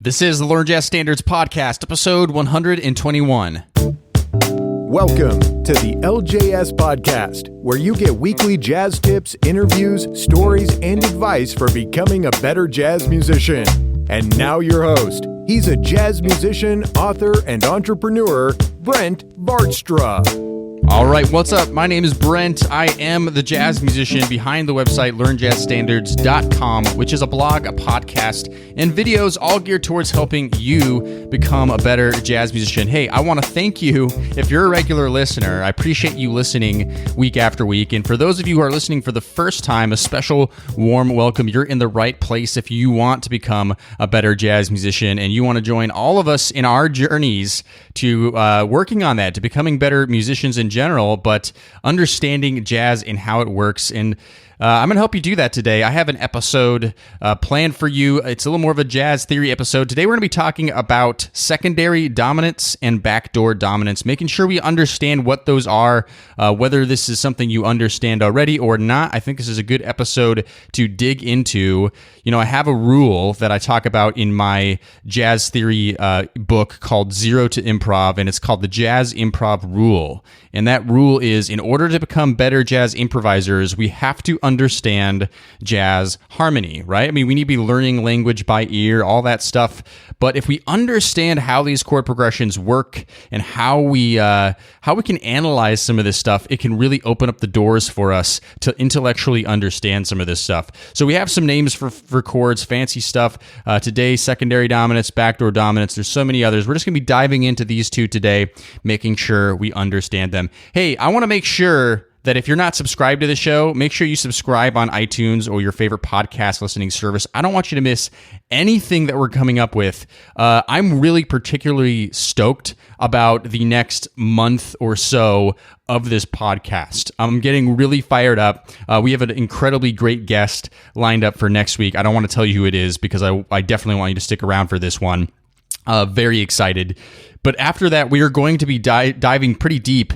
This is the Learn Jazz Standards Podcast, episode 121. Welcome to the LJS Podcast, where you get weekly jazz tips, interviews, stories, and advice for becoming a better jazz musician. And now your host. He's a jazz musician, author, and entrepreneur, Brent Vaartstra. All right, what's up? My name is Brent. I am the jazz musician behind the website LearnJazzStandards.com, which is a blog, a podcast, and videos all geared towards helping you become a better jazz musician. Hey, I want to thank you if you're a regular listener. I appreciate you listening week after week. And for those of you who are listening for the first time, a special warm welcome. You're in the right place if you want to become a better jazz musician and you want to join all of us in our journeys to working on that, to becoming better musicians in general, but understanding jazz and how it works. And I'm going to help you do that today. I have an episode planned for you. It's a little more of a jazz theory episode. Today we're going to be talking about secondary dominance and backdoor dominance, making sure we understand what those are, whether this is something you understand already or not. I think this is a good episode to dig into. You know, I have a rule that I talk about in my jazz theory book called Zero to Improv, and it's called the Jazz Improv Rule. And that rule is, in order to become better jazz improvisers, we have to understand jazz harmony, right? I mean, we need to be learning language by ear, all that stuff. But if we understand how these chord progressions work and how we can analyze some of this stuff, it can really open up the doors for us to intellectually understand some of this stuff. So we have some names for chords, fancy stuff. Today, secondary dominance, backdoor dominance. There's so many others. We're just going to be diving into these two today, making sure we understand them. Hey, I want to make sure that if you're not subscribed to the show, make sure you subscribe on iTunes or your favorite podcast listening service. I don't want you to miss anything that we're coming up with. I'm really particularly stoked about the next month or so of this podcast. I'm getting really fired up. We have an incredibly great guest lined up for next week. I don't want to tell you who it is because I definitely want you to stick around for this one. Very excited. But after that, we are going to be diving pretty deep.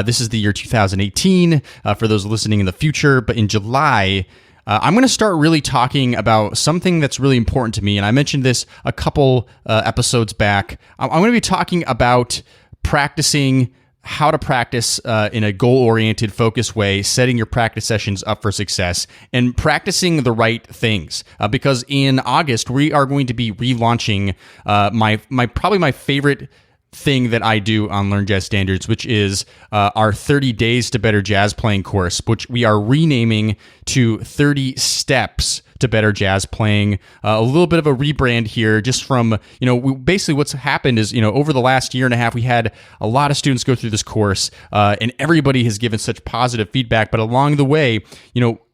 This is the year 2018 for those listening in the future. But in July, I'm going to start really talking about something that's really important to me. And I mentioned this a couple episodes back. I'm going to be talking about practicing, how to practice in a goal-oriented, focused way, setting your practice sessions up for success, and practicing the right things. Because in August, we are going to be relaunching probably my favorite thing that I do on Learn Jazz Standards, which is our 30 Days to Better Jazz Playing course, which we are renaming to 30 Steps to Better Jazz Playing. A little bit of a rebrand here, just from, basically what's happened is, over the last year and a half, we had a lot of students go through this course, and everybody has given such positive feedback. But along the way,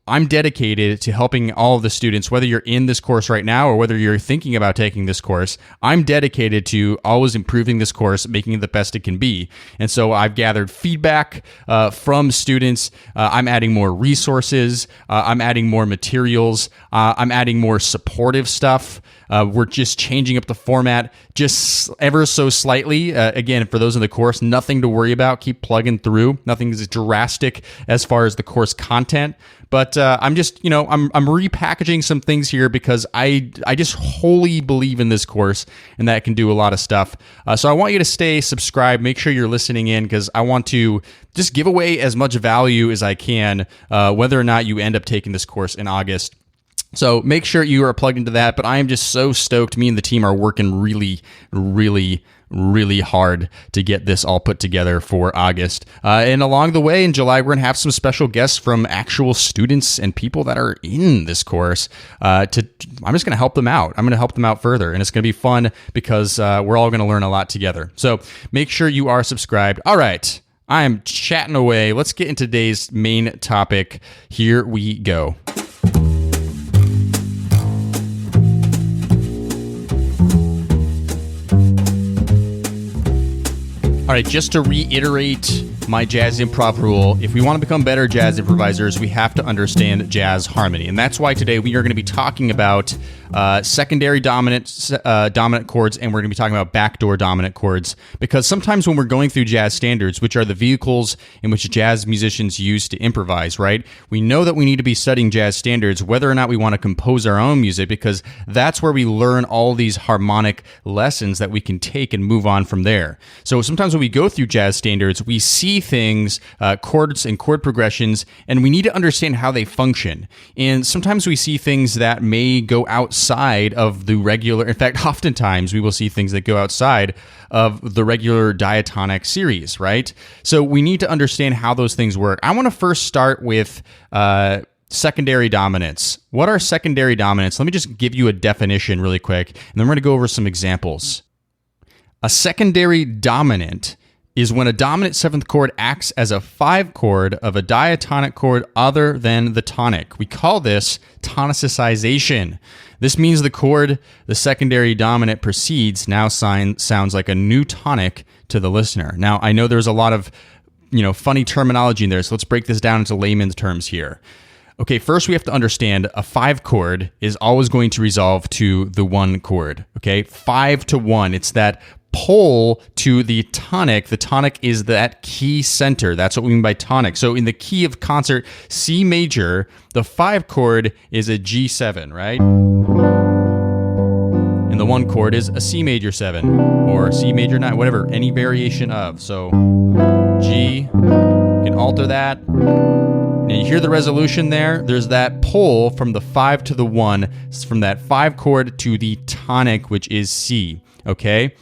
I'm dedicated to helping all of the students, whether you're in this course right now or whether you're thinking about taking this course. I'm dedicated to always improving this course, making it the best it can be. And so I've gathered feedback from students. I'm adding more resources. I'm adding more materials. I'm adding more supportive stuff. We're just changing up the format just ever so slightly. Again, for those in the course, nothing to worry about. Keep plugging through. Nothing is drastic as far as the course content. But I'm just, I'm repackaging some things here because I just wholly believe in this course and that it can do a lot of stuff. So I want you to stay subscribed. Make sure you're listening in because I want to just give away as much value as I can, whether or not you end up taking this course in August. So make sure you are plugged into that. But I am just so stoked. Me and the team are working really, really, really hard to get this all put together for August. And along the way in July, we're going to have some special guests from actual students and people that are in this course. I'm just going to help them out. I'm going to help them out further. And it's going to be fun because we're all going to learn a lot together. So make sure you are subscribed. All right. I am chatting away. Let's get into today's main topic. Here we go. All right, just to reiterate my jazz improv rule, if we want to become better jazz improvisers, we have to understand jazz harmony. And that's why today we are going to be talking about secondary dominant chords, and we're going to be talking about backdoor dominant chords, because sometimes when we're going through jazz standards, which are the vehicles in which jazz musicians use to improvise, right? We know that we need to be studying jazz standards whether or not we want to compose our own music, because that's where we learn all these harmonic lessons that we can take and move on from there. So sometimes when we go through jazz standards, we see things, chords and chord progressions, and we need to understand how they function. And sometimes we see things that may go outside of the regular, in fact, oftentimes we will see things that go outside of the regular diatonic series, right? So we need to understand how those things work. I want to first start with secondary dominants. What are secondary dominants? Let me just give you a definition really quick, and then we're going to go over some examples. A secondary dominant is when a dominant seventh chord acts as a 5 chord of a diatonic chord other than the tonic. We call this tonicization. This means the chord the secondary dominant precedes now sounds like a new tonic to the listener. Now, I know there's a lot of funny terminology in there, so let's break this down into layman's terms here. Okay, first we have to understand a 5 chord is always going to resolve to the 1 chord. Okay, 5 to 1. It's that pull to the tonic. The tonic is that key center. That's what we mean by tonic. So in the key of concert C major, the 5 chord is a G7, right? And the 1 chord is a C major 7 or C major 9, whatever, any variation of. So G, you can alter that. Now you hear the resolution there? There's that pull from the 5 to the 1, from that 5 chord to the tonic, which is C, okay?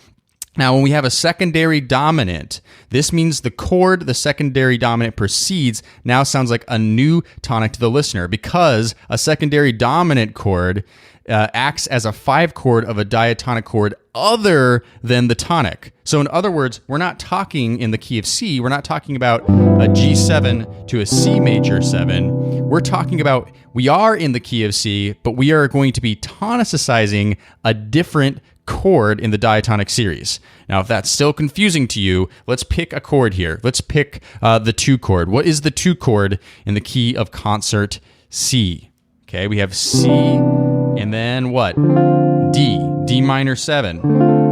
Now, when we have a secondary dominant, this means the chord the secondary dominant precedes now sounds like a new tonic to the listener, because a secondary dominant chord acts as a 5 chord of a diatonic chord other than the tonic. So in other words, we're not talking in the key of C, we're not talking about a G7 to a C major 7. We're talking about, we are in the key of C, but we are going to be tonicizing a different chord in the diatonic series. Now, if that's still confusing to you, let's pick a chord here. Let's pick the 2 chord. What is the 2 chord in the key of concert C? Okay, we have C, and then what? D minor 7.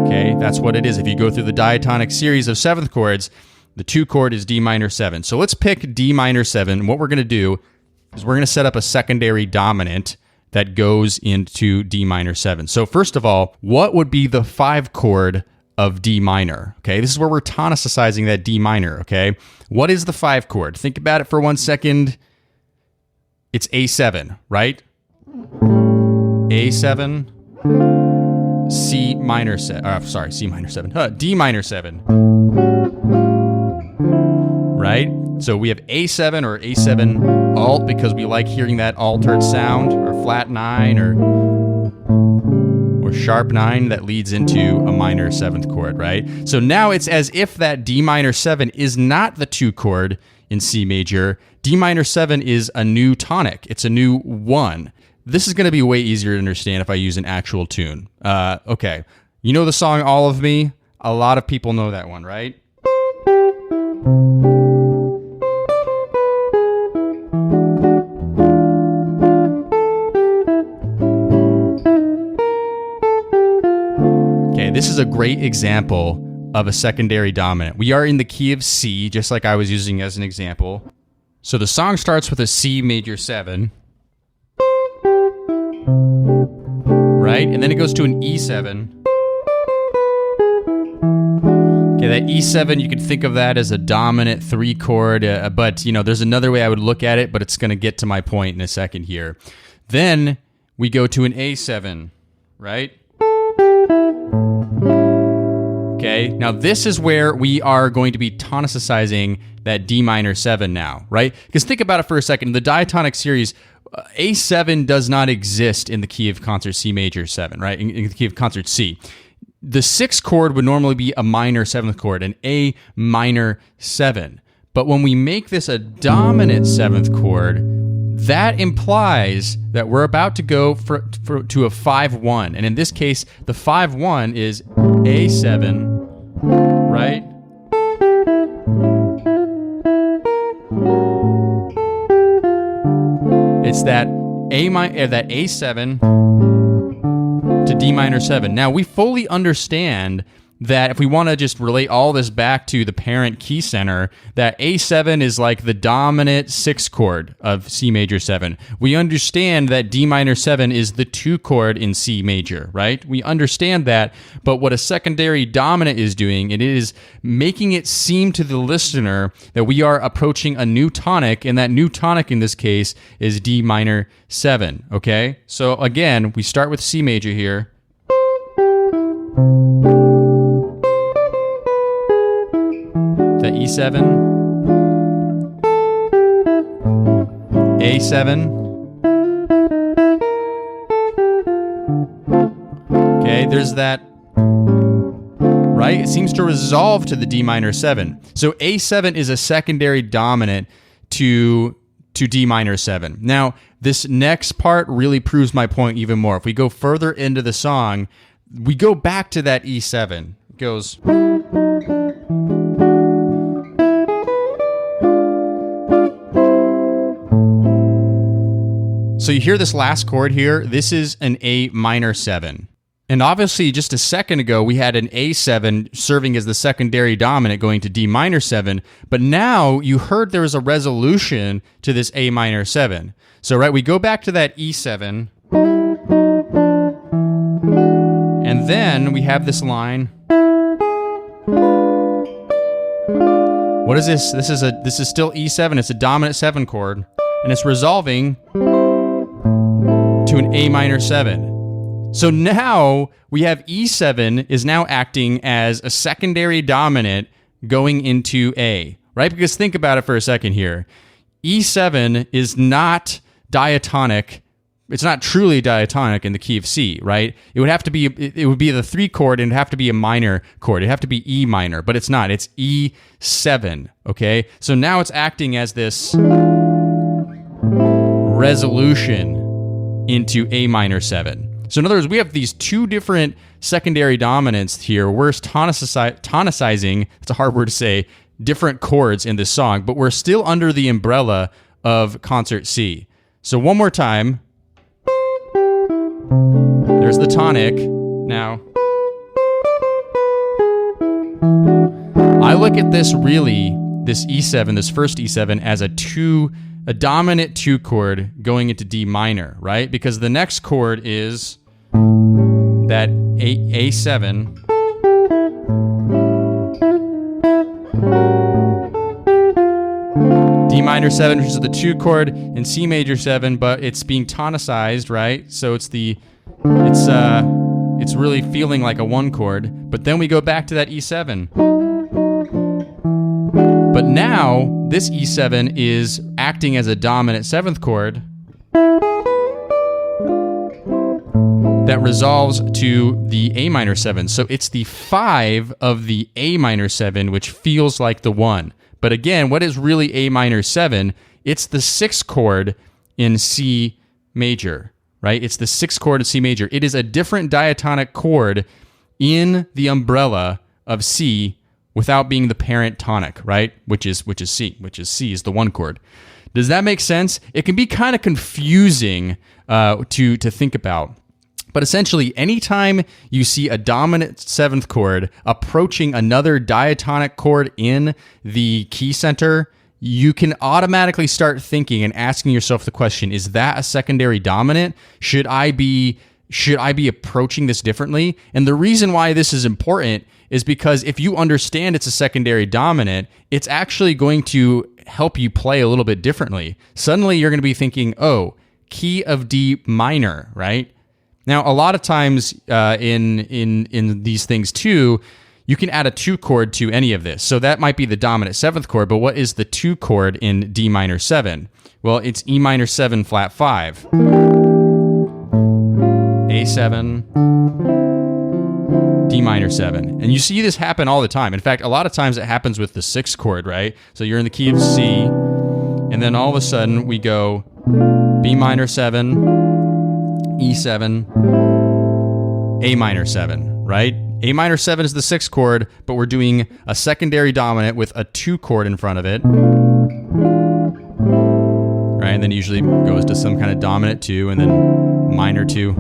Okay, that's what it is. If you go through the diatonic series of 7th chords, the 2 chord is D minor 7. So let's pick D minor 7. What we're going to do is we're going to set up a secondary dominant that goes into D minor 7. So first of all, what would be the 5 chord of D minor? Okay, this is where we're tonicizing that D minor, okay? What is the 5 chord? Think about it for 1 second. It's A7, right? A7, C minor 7, C minor 7, D minor 7, right? So we have A7 or A7 alt because we like hearing that altered sound, or flat 9 or sharp 9 that leads into a minor 7th chord, right? So now it's as if that D minor 7 is not the 2 chord in C major. D minor 7 is a new tonic. It's a new 1. This is going to be way easier to understand if I use an actual tune. Okay. You know the song All of Me? A lot of people know that one, right? Okay, this is a great example of a secondary dominant. We are in the key of C, just like I was using as an example. So the song starts with a C major 7. Right? And then it goes to an E7. Okay, that E7, you can think of that as a dominant 3 chord, but there's another way I would look at it, but it's going to get to my point in a second here. Then we go to an A7, right? Okay, now this is where we are going to be tonicizing that D minor 7 now, right? Because think about it for a second. In the diatonic series, A7 does not exist in the key of concert C major 7, right? In the key of concert C. The 6th chord would normally be a minor 7th chord, an A minor 7. But when we make this a dominant 7th chord, that implies that we're about to go to a 5-1. And in this case, the 5-1 is A7, right? It's that that A7 to D minor 7. Now, we fully understand that if we want to just relate all this back to the parent key center, that A7 is like the dominant 6th chord of C major 7. We understand that D minor 7 is the 2 chord in C major, right? We understand that, but what a secondary dominant is doing, it is making it seem to the listener that we are approaching a new tonic, and that new tonic in this case is D minor 7, okay? So again, we start with C major here. The E7, A7, okay, there's that, right? It seems to resolve to the D minor 7. So A7 is a secondary dominant to D minor 7. Now, this next part really proves my point even more. If we go further into the song, we go back to that E7. It goes... So you hear this last chord here. This is an A minor 7. And obviously, just a second ago, we had an A7 serving as the secondary dominant going to D minor 7. But now you heard there was a resolution to this A minor 7. So, right, we go back to that E7. And then we have this line. What is this? This is still E7. It's a dominant 7 chord. And it's resolving to an A minor 7. So now we have E7 is now acting as a secondary dominant going into A, right? Because think about it for a second here. E7 is not diatonic. It's not truly diatonic in the key of C, right? It would have to be, it would be the 3 chord and it'd have to be a minor chord. It'd have to be E minor, but it's not. It's E7, okay? So now it's acting as this resolution into A minor 7. So in other words, we have these two different secondary dominants here. We're tonicizing, it's a hard word to say, different chords in this song, but we're still under the umbrella of concert C. So one more time. There's the tonic. Now, I look at this really, this E7, this first E7, as a dominant 2 chord going into D minor, right? Because the next chord is that A7. D minor 7, which is the 2 chord in C major 7, but it's being tonicized, right? So it's really feeling like a 1 chord. But then we go back to that E7. But now, this E7 is acting as a dominant 7th chord that resolves to the A minor 7. So it's the 5 of the A minor 7, which feels like the 1. But again, what is really A minor 7? It's the 6th chord in C major, right? It's the 6th chord in C major. It is a different diatonic chord in the umbrella of C without being the parent tonic, right? Which is C, C is the 1 chord. Does that make sense? It can be kind of confusing to think about. But essentially, anytime you see a dominant 7th chord approaching another diatonic chord in the key center, you can automatically start thinking and asking yourself the question, is that a secondary dominant? Should I be approaching this differently? And the reason why this is important is because if you understand it's a secondary dominant, it's actually going to help you play a little bit differently. Suddenly you're going to be thinking, oh, key of D minor, right? Now, a lot of times in these things too, you can add a 2 chord to any of this. So that might be the dominant 7th chord, but what is the 2 chord in D minor 7? Well, it's E minor 7 flat 5. A7, D minor 7. And you see this happen all the time. In fact, a lot of times it happens with the 6th chord, right? So you're in the key of C, and then all of a sudden we go B minor 7, E7, A minor 7, right? A minor 7 is the 6th chord, but we're doing a secondary dominant with a 2 chord in front of it, right? And then usually goes to some kind of dominant 2, and then minor 2,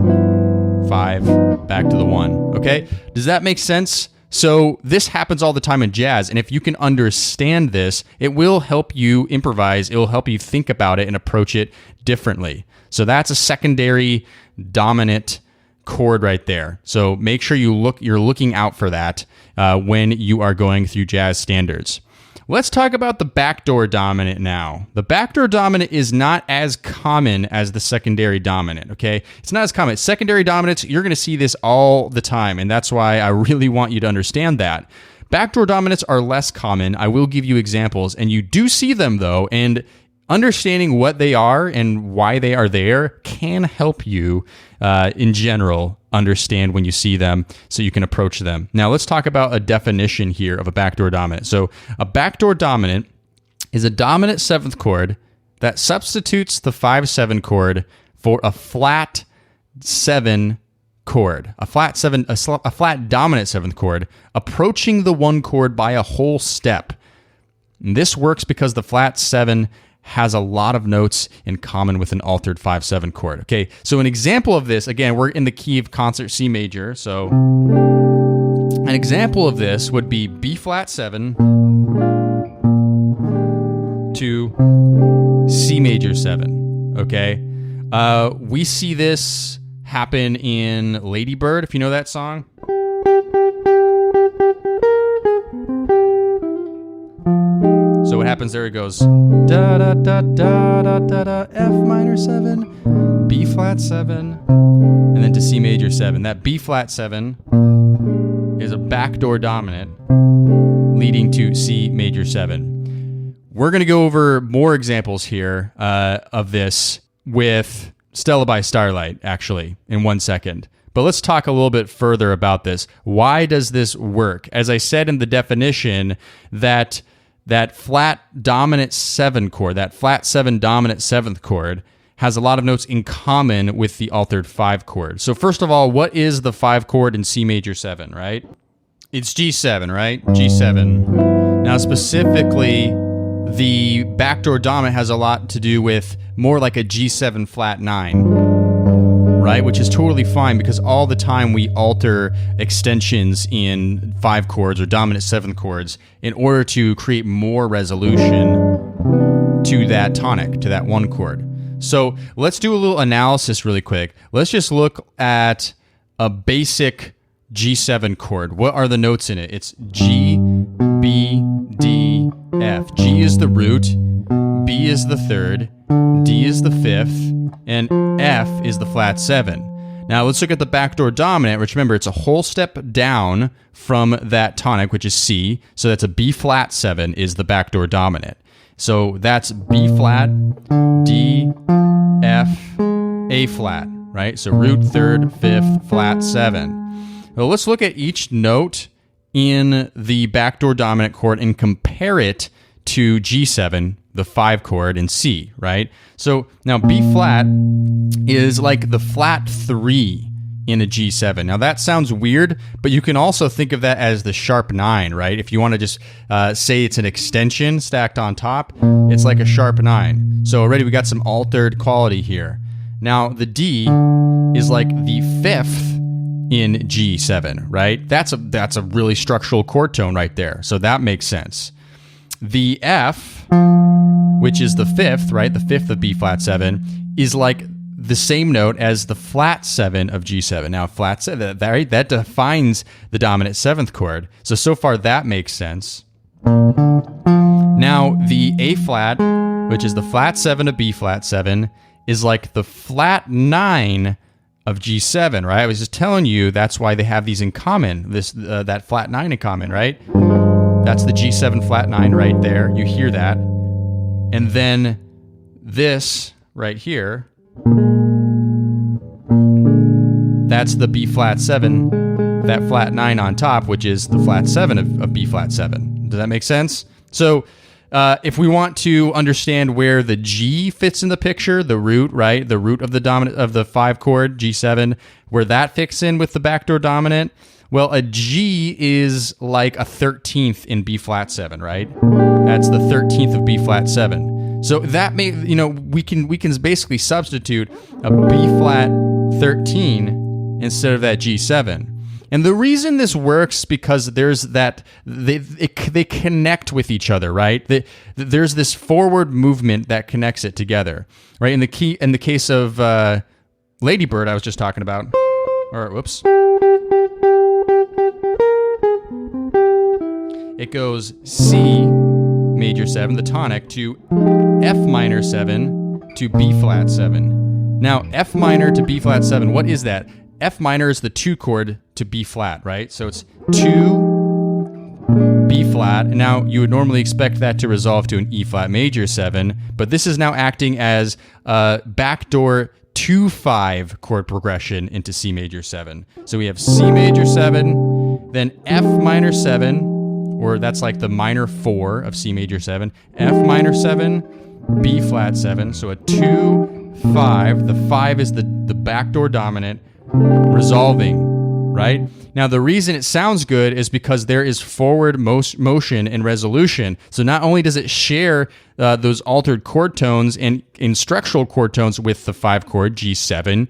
5, back to the 1. Okay? Does that make sense? So this happens all the time in jazz, and if you can understand this, it will help you improvise. It will help you think about it and approach it differently. So that's a secondary dominant chord right there. So make sure you're looking out for that when you are going through jazz standards. Let's talk about the backdoor dominant now. The backdoor dominant is not as common as the secondary dominant, okay? It's not as common. Secondary dominants, you're going to see this all the time, and that's why I really want you to understand that. Backdoor dominants are less common. I will give you examples, and you do see them, though, and understanding what they are and why they are there can help you, in general, understand when you see them so you can approach them. Now, let's talk about a definition here of a backdoor dominant. So a backdoor dominant is a dominant 7th chord that substitutes the 5/7 chord for a flat 7 chord, a flat dominant 7th chord, approaching the 1 chord by a whole step. And this works because the flat 7 has a lot of notes in common with an altered 5/7 chord. Okay, so an example of this, again, we're in the key of concert C major, so an example of this would be B flat 7 to C major 7, okay? We see this happen in Lady Bird, if you know that song. So what happens there? It goes da da da da da da da, F minor 7, B flat 7, and then to C major 7. That B flat 7 is a backdoor dominant leading to C major 7. We're going to go over more examples here of this with Stella by Starlight, actually, in 1 second. But let's talk a little bit further about this. Why does this work? As I said in the definition, that flat dominant 7 chord, that flat 7 dominant 7th chord, has a lot of notes in common with the altered 5 chord. So first of all, what is the 5 chord in C major 7, right? It's G7, right? G7. Now specifically, the backdoor dominant has a lot to do with more like a G7 flat 9, right? Which is totally fine because all the time we alter extensions in 5 chords or dominant 7 chords in order to create more resolution to that tonic, to that 1 chord. So let's do a little analysis really quick. Let's just look at a basic G7 chord. What are the notes in it? It's G, B, D, F. G is the root, B is the 3rd, D is the 5th, and F is the flat 7. Now let's look at the backdoor dominant, which remember, it's a whole step down from that tonic, which is C. So that's a B flat 7 is the backdoor dominant. So that's B flat, D, F, A flat, right? So root, 3rd, 5th, flat 7. Well, let's look at each note in the backdoor dominant chord and compare it to G7, the 5 chord in C, right? So now B flat is like the flat 3 in a G7. Now that sounds weird, but you can also think of that as the sharp 9, right? If you want to just say it's an extension stacked on top, it's like a sharp 9. So already we got some altered quality here. Now the D is like the 5th in G7, right? That's a really structural chord tone right there. So that makes sense. The F, which is the 5th, right? The 5th of B flat 7 is like the same note as the flat 7 of G7. Now flat 7, that defines the dominant 7th chord. So far that makes sense. Now the A flat, which is the flat 7 of B flat 7, is like the flat 9 of G7, right? I was just telling you that's why they have these in common, that flat 9 in common, right? That's the G7 flat 9 right there. You hear that. And then this right here, that's the B flat 7, that flat 9 on top, which is the flat 7 of B flat 7. Does that make sense? So if we want to understand where the G fits in the picture, the root, right? The root of the dominant of the 5 chord, G7, where that fits in with the backdoor dominant. Well, a G is like a 13th in B flat 7, right? That's the 13th of B flat 7. So that we can basically substitute a B flat 13 instead of that G7. And the reason this works because there's that they connect with each other, right? There's this forward movement that connects it together, right? In the case of Lady Bird, I was just talking about, or whoops, it goes C major 7, the tonic, to F minor 7 to B flat 7. Now F minor to B flat 7, what is that? F minor is the 2 chord to B flat, right? So it's 2 B flat, and now you would normally expect that to resolve to an E flat major 7, but this is now acting as a backdoor 2-5 chord progression into C major 7. So we have C major 7, then F minor 7, or that's like the minor 4 of C major 7, F minor 7, B flat 7, so a 2-5. The 5 is the backdoor dominant, resolving, right? Now, the reason it sounds good is because there is forward motion and resolution. So not only does it share those altered chord tones and in structural chord tones with the 5 chord G7,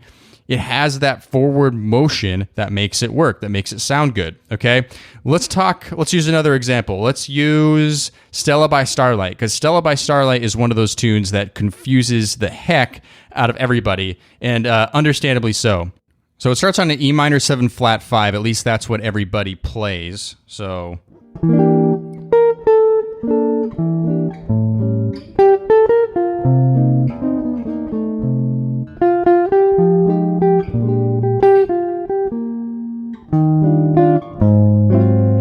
it has that forward motion that makes it work, that makes it sound good, okay? Let's use another example. Let's use Stella by Starlight, because Stella by Starlight is one of those tunes that confuses the heck out of everybody, and understandably so. So it starts on an E minor 7 flat 5. At least that's what everybody plays. So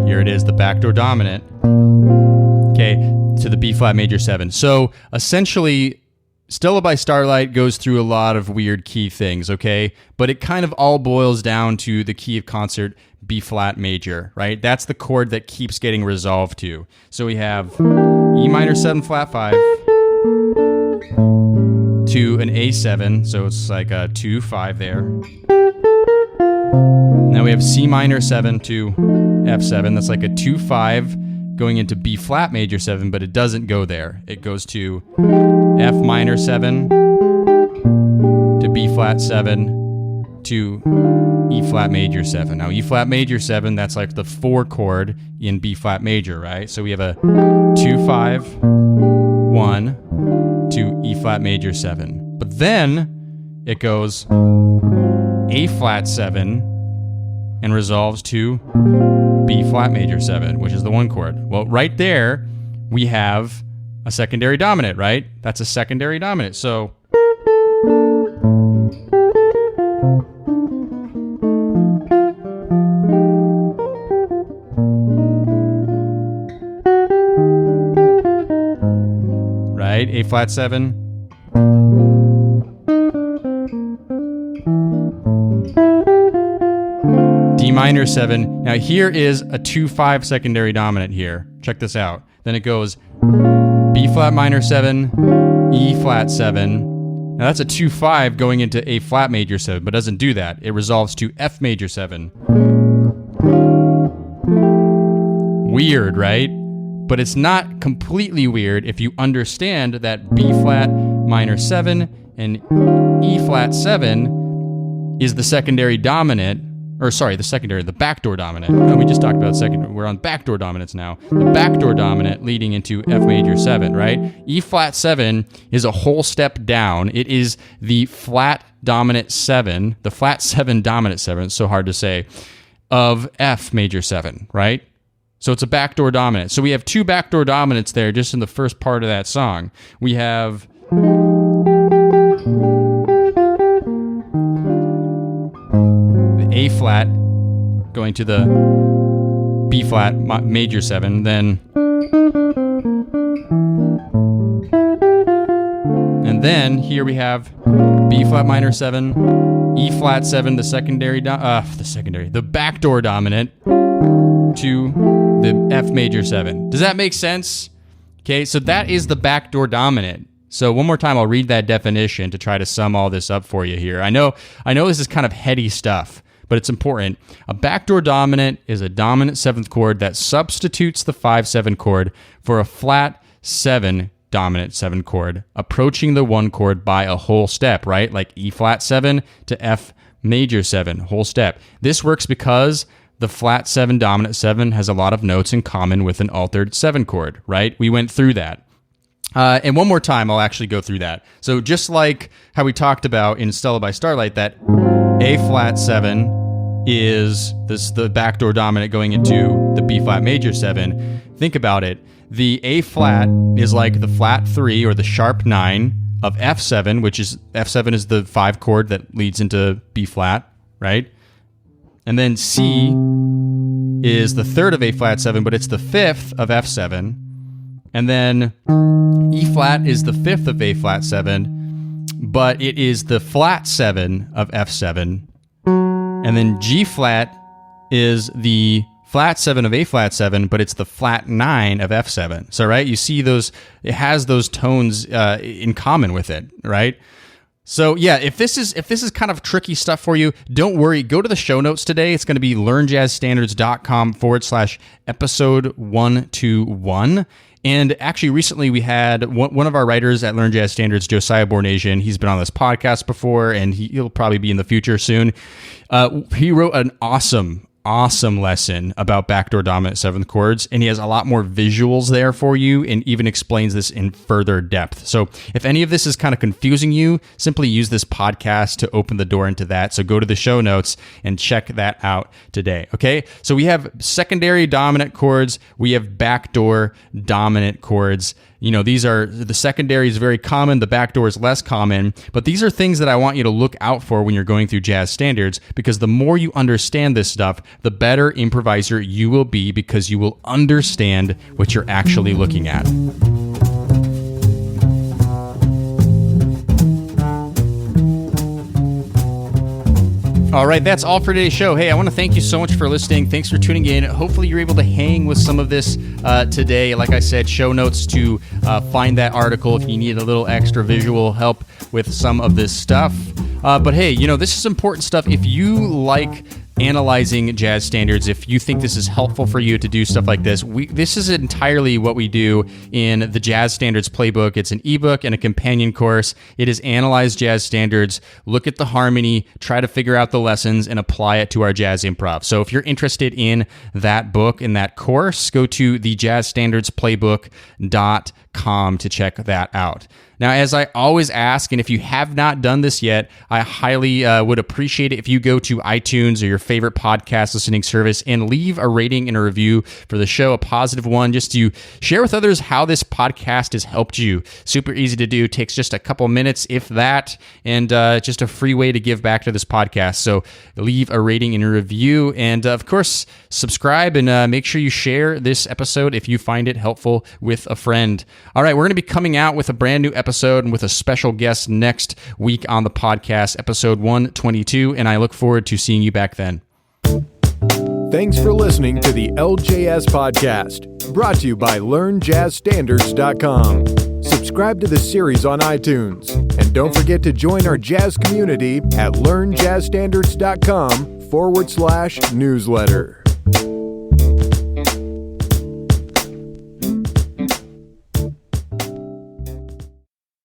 here it is, the backdoor dominant. Okay, to the B flat major 7. So essentially, Stella by Starlight goes through a lot of weird key things, okay? But it kind of all boils down to the key of concert, B flat major, right? That's the chord that keeps getting resolved to. So we have E minor 7 flat 5 to an A7, so it's like a 2-5 there. Now we have C minor 7 to F7, that's like a 2-5 going into B flat major 7, but it doesn't go there. It goes to F minor 7 to B flat 7 to E flat major 7. Now E flat major 7, that's like the 4 chord in B flat major, right? So we have a 2-5, 1 to E flat major 7. But then it goes A flat 7 and resolves to B flat major 7, which is the 1 chord. Well, right there, we have a secondary dominant, right? That's a secondary dominant. So right, A flat 7. D minor 7. Now here is a 2-5 secondary dominant here. Check this out. Then it goes B flat minor 7, E flat 7. Now that's a 2-5 going into A flat major 7, but doesn't do that. It resolves to F major 7. Weird, right? But it's not completely weird if you understand that B flat minor 7 and E flat 7 is the secondary dominant. Or sorry, the backdoor dominant. No, we just talked about second. We're on backdoor dominants now. The backdoor dominant leading into F major 7, right? E flat 7 is a whole step down. It is the flat dominant 7, the flat 7 dominant 7, it's so hard to say, of F major 7, right? So it's a backdoor dominant. So we have 2 backdoor dominants there just in the first part of that song. We have A flat going to the B flat major 7, then here we have B flat minor 7, E flat 7, the backdoor dominant to the F major 7. Does that make sense? Okay, so that is the backdoor dominant. So one more time, I'll read that definition to try to sum all this up for you here. I know this is kind of heady stuff, but it's important. A backdoor dominant is a dominant 7th chord that substitutes the 5-7 chord for a flat 7 dominant 7 chord, approaching the 1 chord by a whole step, right? Like E flat 7 to F major 7, whole step. This works because the flat 7 dominant 7 has a lot of notes in common with an altered 7 chord, right? We went through that. And one more time, I'll actually go through that. So just like how we talked about in Stella by Starlight, that A flat 7 is the backdoor dominant going into the B flat major 7. Think about it. The A flat is like the flat 3 or the sharp 9 of F7, which is F7 is the 5 chord that leads into B flat, right? And then C is the 3rd of A flat 7, but it's the 5th of F7. And then E flat is the 5th of A flat 7, but it is the flat 7 of F7. And then G flat is the flat 7 of A flat 7, but it's the flat 9 of F7. So, right, you see those, it has those tones in common with it, right? So yeah, if this is kind of tricky stuff for you, don't worry. Go to the show notes today. It's going to be learnjazzstandards.com/episode 121. And actually, recently we had one of our writers at Learn Jazz Standards, Josiah Bornasian. He's been on this podcast before, and he'll probably be in the future soon. He wrote an awesome lesson about backdoor dominant 7th chords, and he has a lot more visuals there for you and even explains this in further depth. So if any of this is kind of confusing you, simply use this podcast to open the door into that. So go to the show notes and check that out today. Okay, so we have secondary dominant chords, we have backdoor dominant chords. You know, these are, the secondary is very common, the backdoor is less common, but these are things that I want you to look out for when you're going through jazz standards, because the more you understand this stuff, the better improviser you will be, because you will understand what you're actually looking at. All right, that's all for today's show. Hey, I want to thank you so much for listening. Thanks for tuning in. Hopefully you're able to hang with some of this today. Like I said, show notes to find that article if you need a little extra visual help with some of this stuff. But hey, you know, this is important stuff. If you like analyzing jazz standards, if you think this is helpful for you to do stuff like this, this is entirely what we do in the Jazz Standards Playbook. It's an ebook and a companion course. It is analyze jazz standards, look at the harmony, try to figure out the lessons, and apply it to our jazz improv. So if you're interested in that book and that course, go to thejazzstandardsplaybook.com to check that out. Now, as I always ask, and if you have not done this yet, I highly would appreciate it if you go to iTunes or your favorite podcast listening service and leave a rating and a review for the show, a positive one, just to share with others how this podcast has helped you. Super easy to do, takes just a couple minutes, if that, and just a free way to give back to this podcast. So leave a rating and a review, and of course, subscribe, and make sure you share this episode if you find it helpful with a friend. All right, we're going to be coming out with a brand new episode and with a special guest next week on the podcast, episode 122, and I look forward to seeing you back then. Thanks for listening to the LJS podcast, brought to you by LearnJazzStandards.com. Subscribe to the series on iTunes, and don't forget to join our jazz community at LearnJazzStandards.com/newsletter.